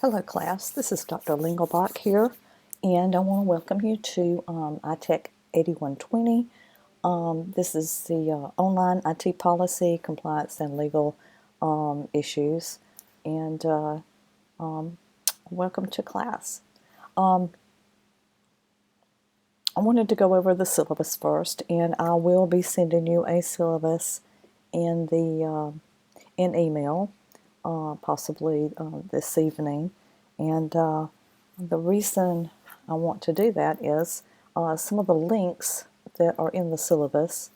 Hello class, this is Dr. Lingelbach here, and I want to welcome you to ITEC 8120. This is the online IT policy, compliance, and legal issues, and welcome to class. I wanted to go over the syllabus first, and I will be sending you a syllabus in the in email. Possibly this evening, and the reason I want to do that is some of the links that are in the syllabus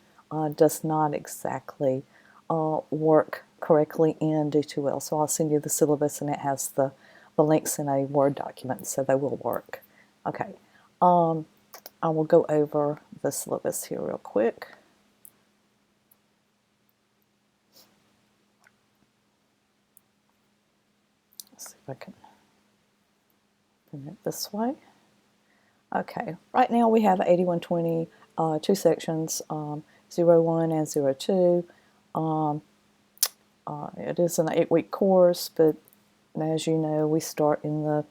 does not exactly work correctly in D2L. So I'll send you the syllabus, and it has the links in a Word document, so they will work. Okay, I will go over the syllabus here real quick. Let's see if I can bring it this way. Okay, right now we have 8120, two sections, 01 and 02. It is an 8-week course, but as you know, we start in the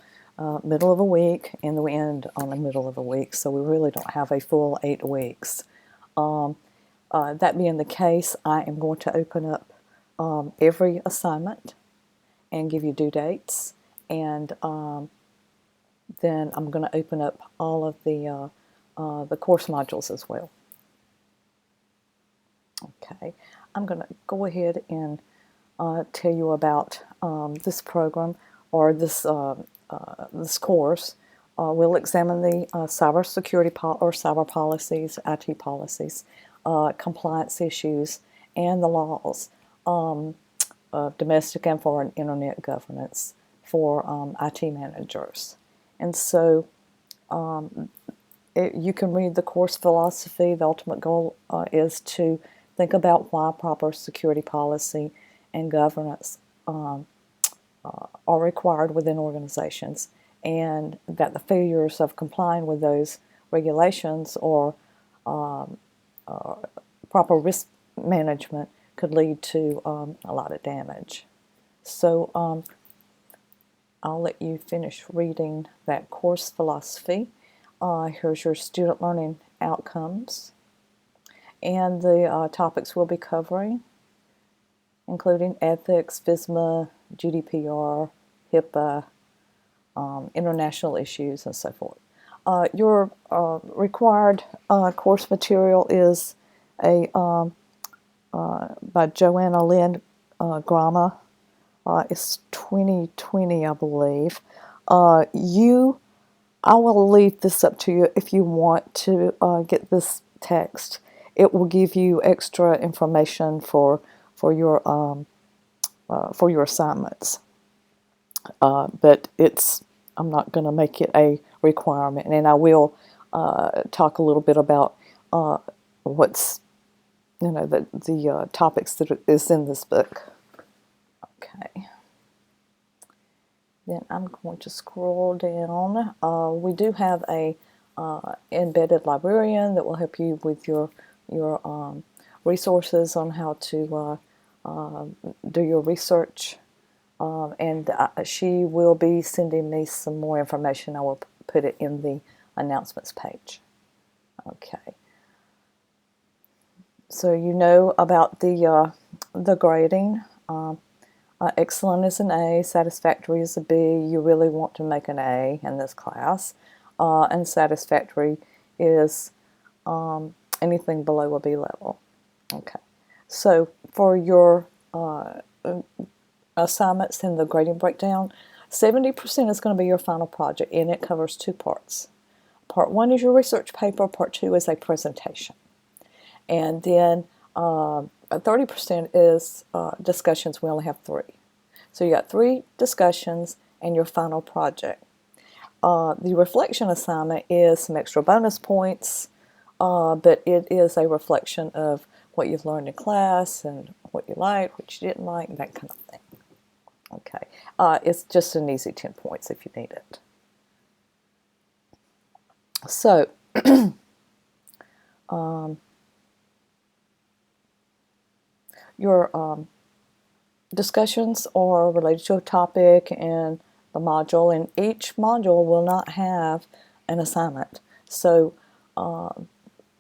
middle of a week and we end on the middle of a week, so we really don't have a full 8 weeks. That being the case, I am going to open up every assignment and give you due dates, and then I'm going to open up all of the course modules as well. Okay, I'm going to go ahead and tell you about this program or this course. We'll examine the cybersecurity or cyber policies, IT policies, compliance issues, and the laws of domestic and foreign internet governance for IT managers. And so you can read the course philosophy. The ultimate goal is to think about why proper security policy and governance are required within organizations, and that the failures of complying with those regulations or proper risk management could lead to a lot of damage. So I'll let you finish reading that course philosophy. Here's your student learning outcomes and the topics we'll be covering, including ethics, FISMA, GDPR, HIPAA, international issues, and so forth. Your required course material is a by Joanna Lynn Grama. It's 2020, I believe. I will leave this up to you if you want to get this text. It will give you extra information for your assignments, but I'm not going to make it a requirement, and I will talk a little bit about what's the topics that is in this book. Okay. Then I'm going to scroll down. We do have a embedded librarian that will help you with your resources on how to do your research, and she will be sending me some more information. I will put it in the announcements page. Okay. So you know about the grading. Excellent is an A, satisfactory is a B. You really want to make an A in this class. And satisfactory is anything below a B level. Okay. So for your assignments in the grading breakdown, 70% is going to be your final project, and it covers 2 parts. Part 1 is your research paper. Part 2 is a presentation. And then 30% is discussions. We only have 3. So you got 3 discussions and your final project. The reflection assignment is some extra bonus points, but it is a reflection of what you've learned in class and what you liked, what you didn't like, that kind of thing. Okay, it's just an easy 10 points if you need it. So, your discussions are related to a topic, and the module, and each module will not have an assignment. So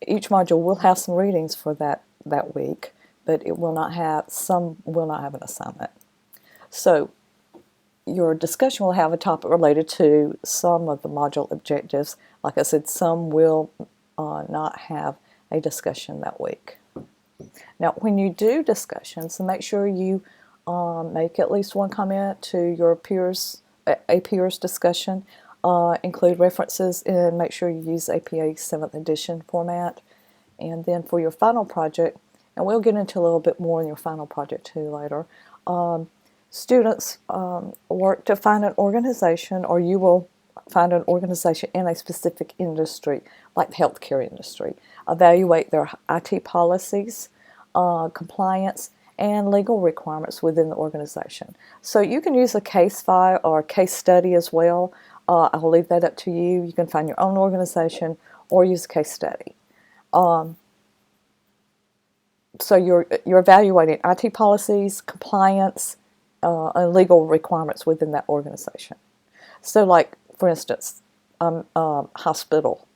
each module will have some readings for that week, but some will not have an assignment. So your discussion will have a topic related to some of the module objectives. Like I said, some will not have a discussion that week. Now, when you do discussions, make sure you make at least one comment to your peers, a peer's discussion. Include references, and make sure you use APA 7th edition format. And then for your final project, and we'll get into a little bit more in your final project too later, students work to find an organization, or you will find an organization in a specific industry, like the healthcare industry. Evaluate their IT policies, compliance, and legal requirements within the organization. So you can use a case file or a case study as well. I'll leave that up to you. You can find your own organization or use a case study. So you're evaluating IT policies, compliance, and legal requirements within that organization. So, like for instance, hospital,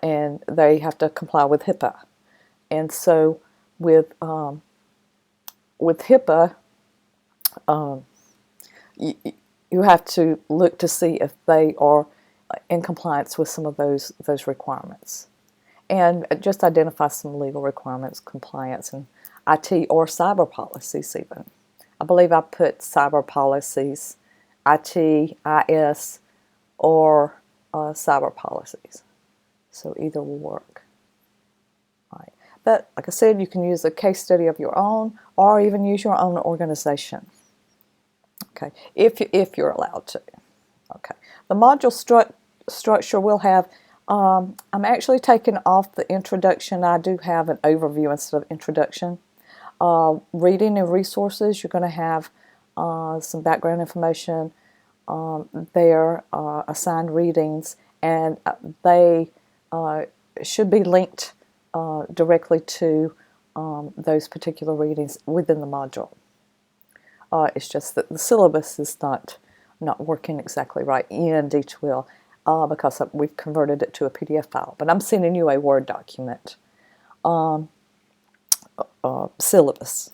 and they have to comply with HIPAA, and so with HIPAA, you have to look to see if they are in compliance with some of those requirements, and just identify some legal requirements, compliance, and IT or cyber policies even. I believe I put cyber policies, IT, IS, or cyber policies. So either will work. All right. But like I said, you can use a case study of your own, or even use your own organization. Okay, if you're allowed to. Okay, the module structure will have. I'm actually taking off the introduction. I do have an overview instead of introduction. Reading and resources, you're going to have some background information there, assigned readings, and they should be linked directly to those particular readings within the module. It's just that the syllabus is not working exactly right in D2L because we've converted it to a PDF file. But I'm sending you a Word document syllabus.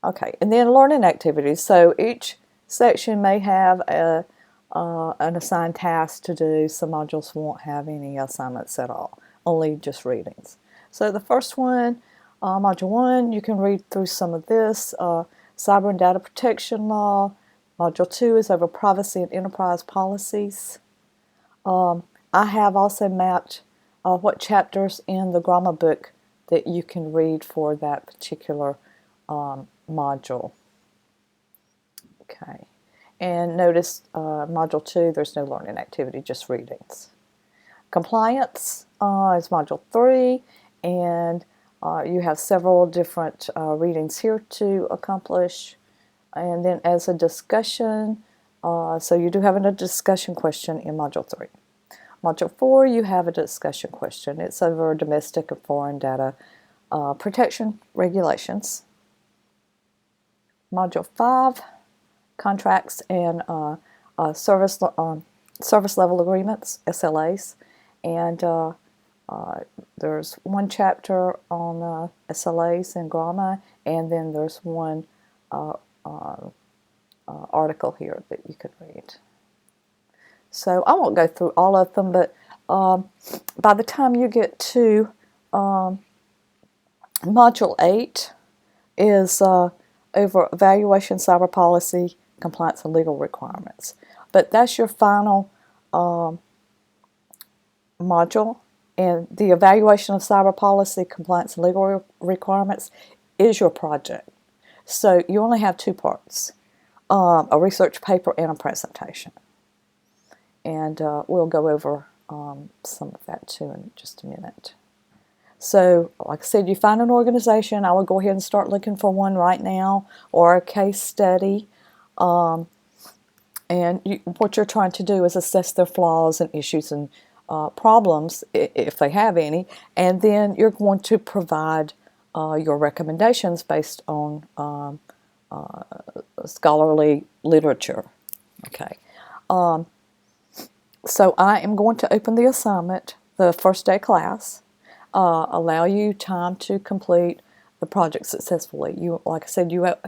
Okay, and then learning activities. So each section may have an assigned task to do. Some modules won't have any assignments at all, only just readings. So the first one, Module 1, you can read through some of this. Cyber and data protection law. Module 2 is over privacy and enterprise policies. I have also mapped what chapters in the grammar book that you can read for that particular module. Okay, and notice Module 2, there's no learning activity, just readings. Compliance is Module 3, and you have several different readings here to accomplish. And then as a discussion, so you do have a discussion question in Module 3. Module 4, you have a discussion question. It's over domestic and foreign data protection regulations. Module 5, contracts and service level agreements, SLAs. And there's one chapter on SLAs and grammar, and then there's one article here that you could read. So I won't go through all of them, but by the time you get to Module 8 is over evaluation, cyber policy, compliance, and legal requirements. But that's your final module, and the evaluation of cyber policy, compliance, and legal requirements is your project. So you only have two parts, a research paper and a presentation. And we'll go over some of that too in just a minute. So, like I said, you find an organization. I would go ahead and start looking for one right now, or a case study. And what you're trying to do is assess their flaws and issues and problems, if they have any, and then you're going to provide your recommendations based on scholarly literature. Okay. So I am going to open the assignment the first day class, allow you time to complete the project successfully. You, like I said, you have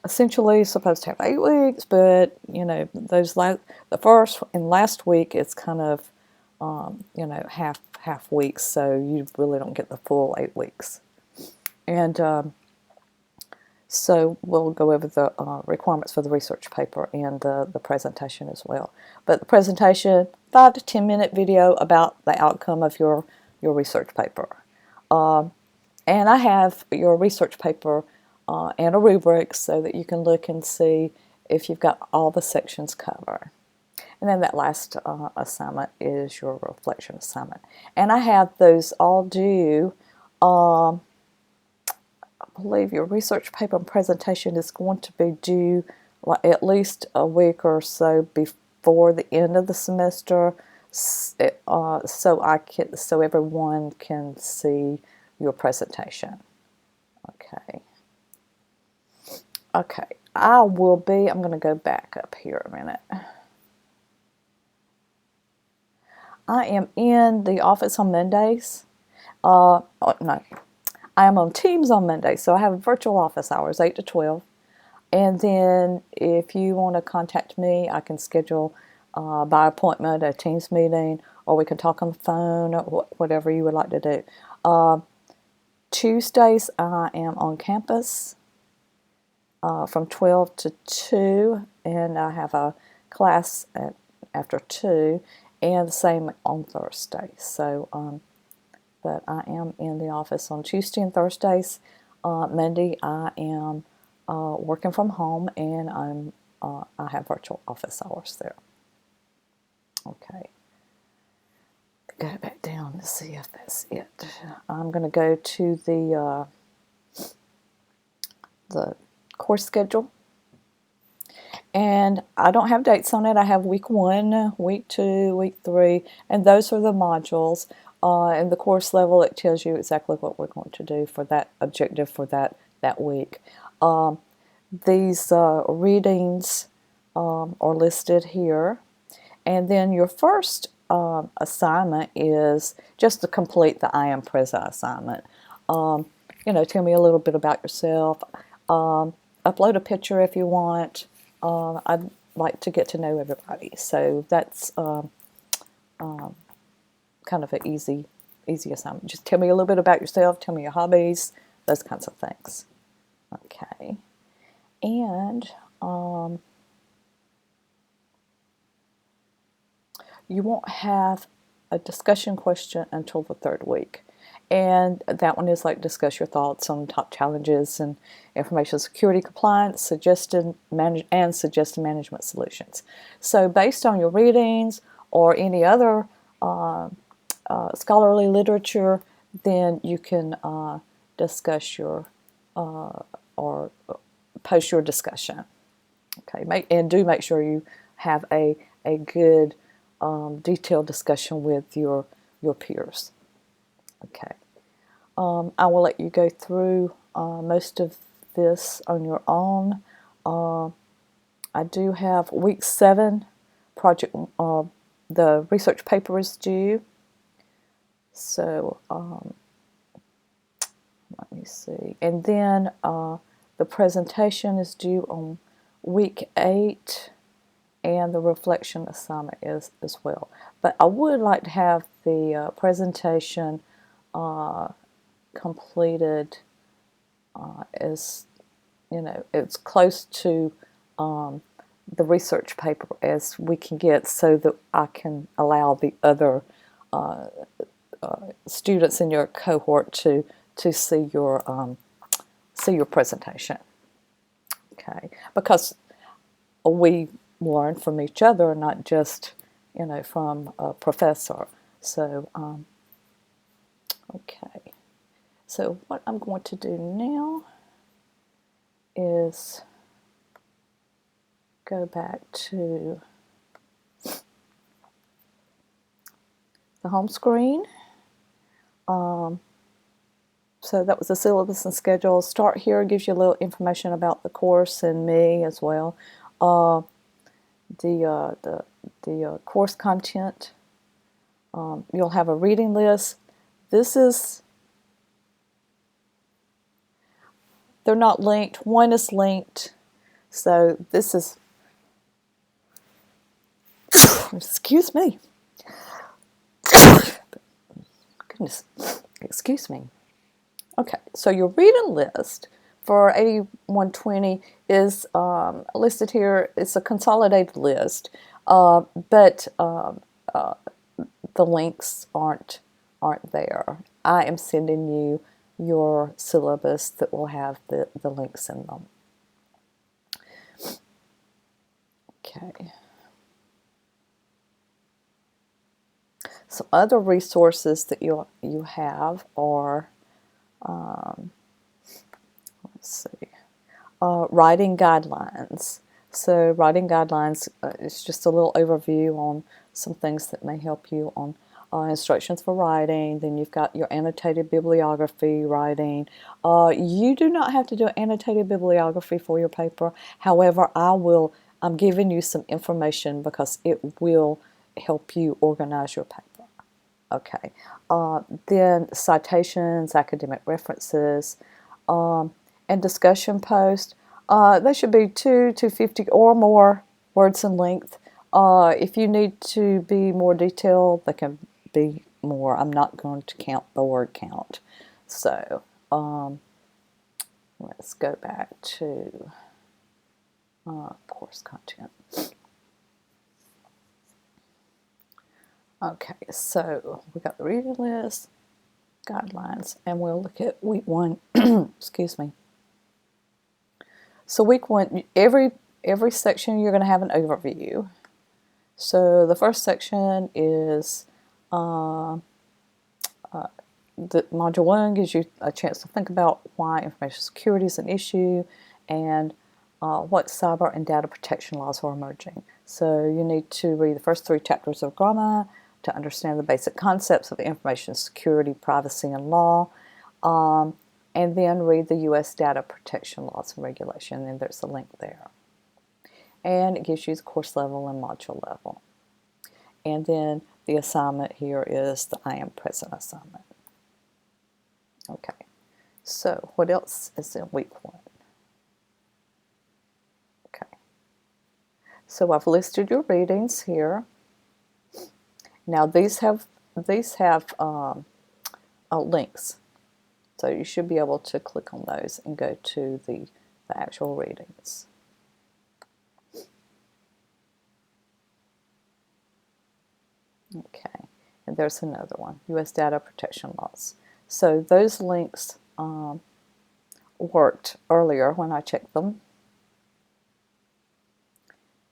essentially supposed to have 8 weeks, but you know the first and last week it's kind of you know half weeks, so you really don't get the full 8 weeks. And so we'll go over the requirements for the research paper and the presentation as well. But the presentation, 5 to 10 minute video about the outcome of your research paper. And I have your research paper and a rubric so that you can look and see if you've got all the sections covered. And then that last assignment is your reflection assignment. And I have those all due. I believe your research paper and presentation is going to be due at least a week or so before the end of the semester, so everyone can see your presentation. Okay, I'm going to go back up here a minute. I am in the office on Mondays. No, I am on Teams on Monday, so I have virtual office hours, 8 to 12. And then if you want to contact me, I can schedule by appointment a Teams meeting, or we can talk on the phone, or whatever you would like to do. Tuesdays, I am on campus from 12 to 2, and I have a class after 2, and the same on Thursday. So, but I am in the office on Tuesday and Thursdays. Monday I am working from home, and I have virtual office hours there. Okay. Go back down to see if that's it. I'm going to go to the course schedule, and I don't have dates on it. I have week 1, week 2, week 3, and those are the modules. In the course level, it tells you exactly what we're going to do for that objective for that week. These readings are listed here, and then your first assignment is just to complete the I Am Present assignment. You know, tell me a little bit about yourself. Upload a picture if you want. I'd like to get to know everybody, so that's kind of an easy assignment. Just tell me a little bit about yourself, tell me your hobbies, those kinds of things. Okay. And you won't have a discussion question until the 3rd week. And that one is like discuss your thoughts on top challenges and information security compliance, suggested management solutions. So based on your readings or any other scholarly literature, then you can discuss your or post your discussion. Okay, make sure you have a good detailed discussion with your peers. Okay, I will let you go through most of this on your own. I do have week 7 project. The research paper is due. So let me see, and then the presentation is due on week 8, and the reflection assignment is as well. But I would like to have the presentation completed as it's close to the research paper as we can get, so that I can allow the other students in your cohort to see your presentation. Okay, because we learn from each other, not just from a professor. So okay, so what I'm going to do now is go back to the home screen. So that was the syllabus and schedule. Start here gives you a little information about the course and me as well. the course content. You'll have a reading list. They're not linked. One is linked. So this is, excuse me. Goodness, excuse me. Okay, so your reading list for 8120 is listed here. It's a consolidated list, but the links aren't there. I am sending you your syllabus that will have the links in them. Okay. Some other resources that you have are, let's see, writing guidelines. So writing guidelines is just a little overview on some things that may help you on instructions for writing. Then you've got your annotated bibliography writing. You do not have to do annotated bibliography for your paper. However, I'm giving you some information because it will help you organize your paper. Okay. Then citations, academic references, and discussion posts. They should be 250 or more words in length. If you need to be more detailed, they can be more. I'm not going to count the word count. So let's go back to course content. Okay, so we got the reading list, guidelines, and we'll look at week 1. Excuse me. So week 1, every section you're going to have an overview. So the first section is the module 1 gives you a chance to think about why information security is an issue and what cyber and data protection laws are emerging. So you need to read the first 3 chapters of grammar to understand the basic concepts of information security, privacy, and law, and then read the U.S. data protection laws and regulation, and there's a link there. And it gives you the course level and module level. And then the assignment here is the I am present assignment. Okay, so what else is in week 1? Okay, so I've listed your readings here. Now these have links, so you should be able to click on those and go to the actual readings. Okay, and there's another one, U.S. data protection laws. So those links worked earlier when I checked them.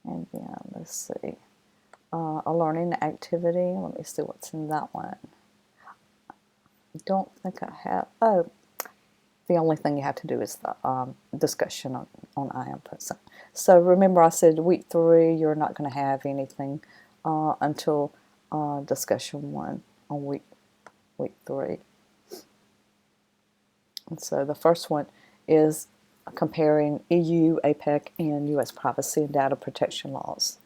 And then let's see. A learning activity. Let me see what's in that one. I don't think I have. Oh, the only thing you have to do is the discussion on I am present. So remember I said week 3 you're not going to have anything until discussion 1 on week 3. And so the first one is comparing EU, APEC, and U.S. privacy and data protection laws.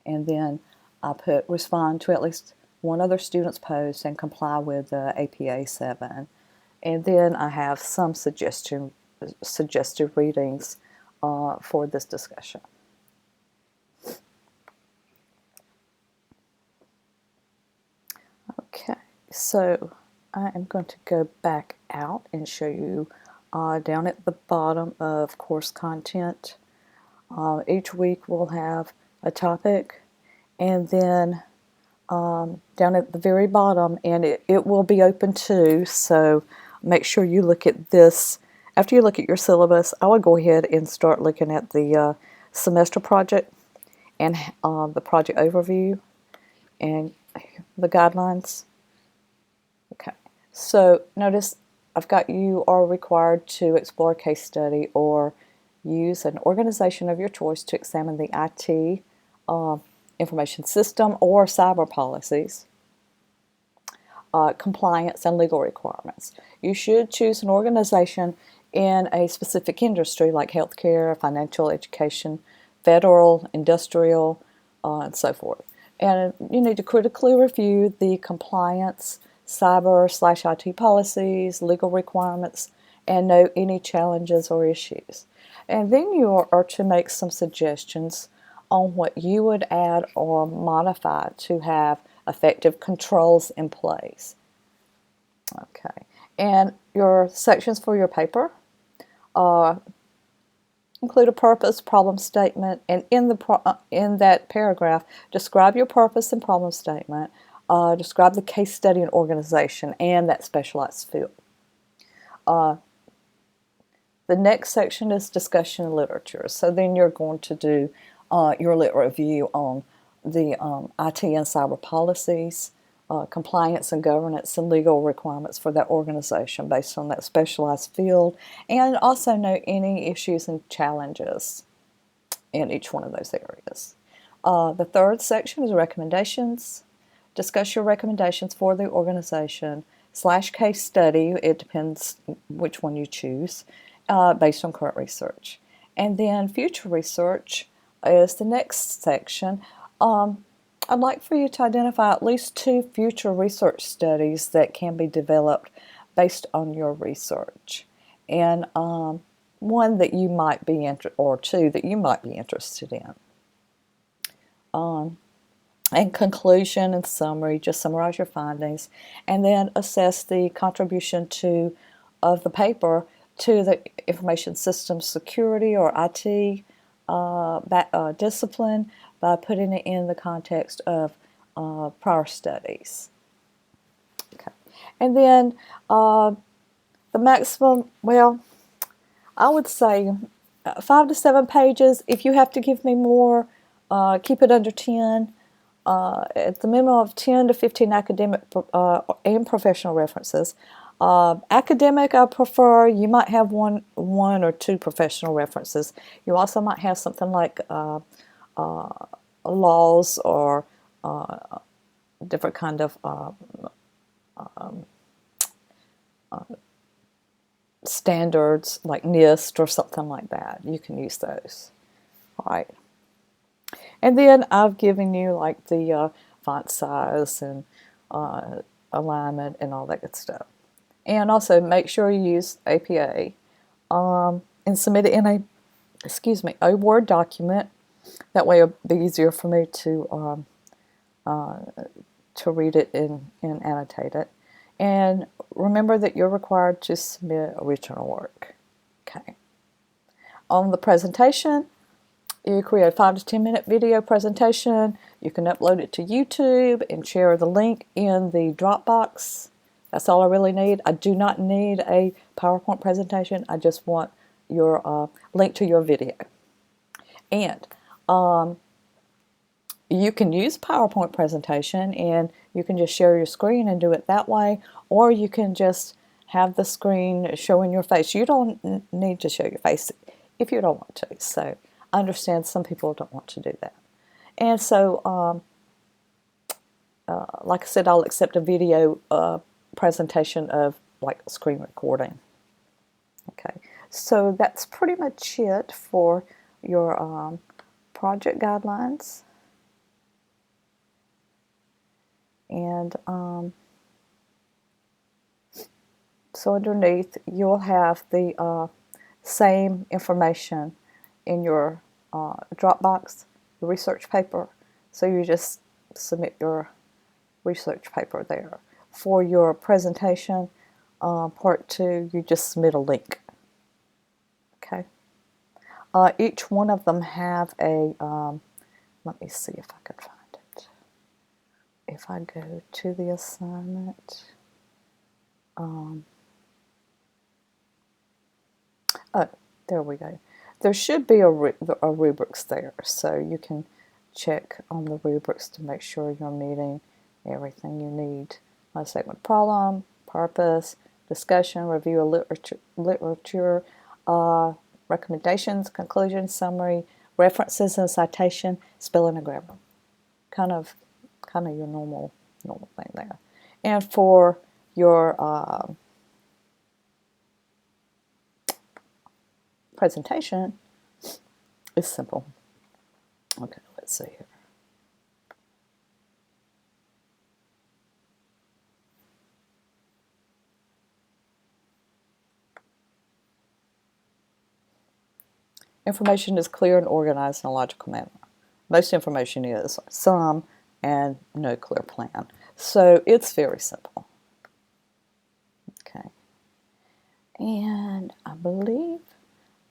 And then I put respond to at least one other student's post and comply with the APA 7. And then I have some suggested readings for this discussion. Okay, so I am going to go back out and show you down at the bottom of course content. Each week we'll have a topic, and then down at the very bottom, and it will be open too, so make sure you look at this. After you look at your syllabus, I would go ahead and start looking at the semester project and the project overview and the guidelines. Okay, so notice I've got you are required to explore a case study or use an organization of your choice to examine the IT information system or cyber policies, compliance, and legal requirements. You should choose an organization in a specific industry like healthcare, financial, education, federal, industrial, and so forth. And you need to critically review the compliance, cyber/IT policies, legal requirements, and note any challenges or issues. And then you are to make some suggestions on what you would add or modify to have effective controls in place. Okay, and your sections for your paper include a purpose, problem statement, and in that paragraph, describe your purpose and problem statement. Describe the case study and organization and that specialized field. The next section is discussion and literature. So then you're going to do your lit review on the IT and cyber policies, compliance and governance and legal requirements for that organization based on that specialized field, and also note any issues and challenges in each one of those areas. The third section is recommendations. Discuss your recommendations for the organization / case study. It depends which one you choose, based on current research. And then future research is the next section. I'd like for you to identify at least 2 future research studies that can be developed based on your research, and one that you might be or 2 that you might be interested in. And conclusion and summary, just summarize your findings, and then assess the contribution of the paper to the information systems security or IT discipline by putting it in the context of prior studies. Okay, and then the maximum, well, I would say 5 to 7 pages. If you have to give me more, keep it under 10. At the minimum of 10 to 15 academic and professional references. Academic, I prefer. You might have one or 2 professional references. You also might have something like laws or different kind of standards like NIST or something like that. You can use those. All right. And then I've given you like the font size and alignment and all that good stuff. And also make sure you use APA and submit it in a Word document. That way it'll be easier for me to read it and annotate it. And remember that you're required to submit original work. Okay. On the presentation, you create a 5 to 10 minute video presentation. You can upload it to YouTube and share the link in the Dropbox. That's all I really need. I do not need a PowerPoint presentation. I just want your link to your video. And you can use PowerPoint presentation and you can just share your screen and do it that way, or you can just have the screen showing your face. You don't need to show your face if you don't want to. So I understand some people don't want to do that. And so, like I said, I'll accept a video presentation of like screen recording. Okay, so that's pretty much it for your project guidelines. And so underneath you'll have the same information in your Dropbox, the research paper. So you just submit your research paper there. For your presentation, part 2, you just submit a link. Okay. Each one of them have a, let me see if I can find it. If I go to the assignment, oh, there we go. There should be a rubrics there, so you can check on the rubrics to make sure you're meeting everything you need. A segment problem, purpose, discussion, review of literature, recommendations, conclusion, summary, references and citation, spelling and grammar. Kind of your normal thing there. And for your presentation, it's simple. Okay, let's see here. Information is clear and organized in a logical manner. Most information is, some, and no clear plan. So it's very simple. Okay. And I believe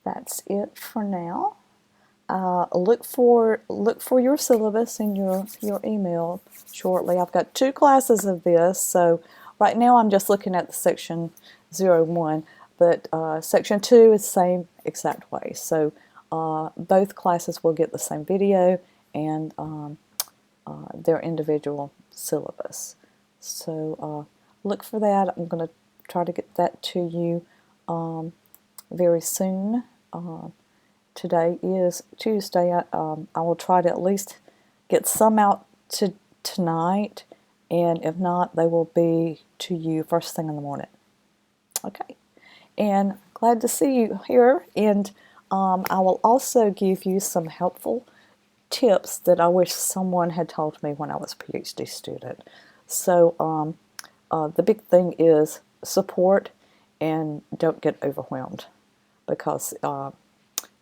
that's it for now. Look for your syllabus in your email shortly. I've got 2 classes of this, so right now I'm just looking at the section 01, but section 2 is the same exact way. So both classes will get the same video and their individual syllabus. So look for that. I'm going to try to get that to you very soon. Today is Tuesday. I will try to at least get some out tonight, and if not, they will be to you first thing in the morning. Okay, and glad to see you here, and I will also give you some helpful tips that I wish someone had told me when I was a PhD student. So the big thing is support and don't get overwhelmed, because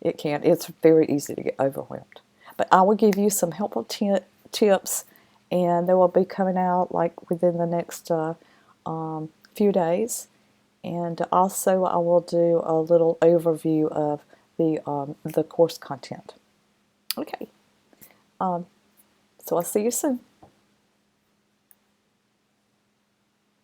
it's very easy to get overwhelmed. But I will give you some helpful tips, and they will be coming out like within the next few days. And also I will do a little overview of the course content. Okay, so I'll see you soon.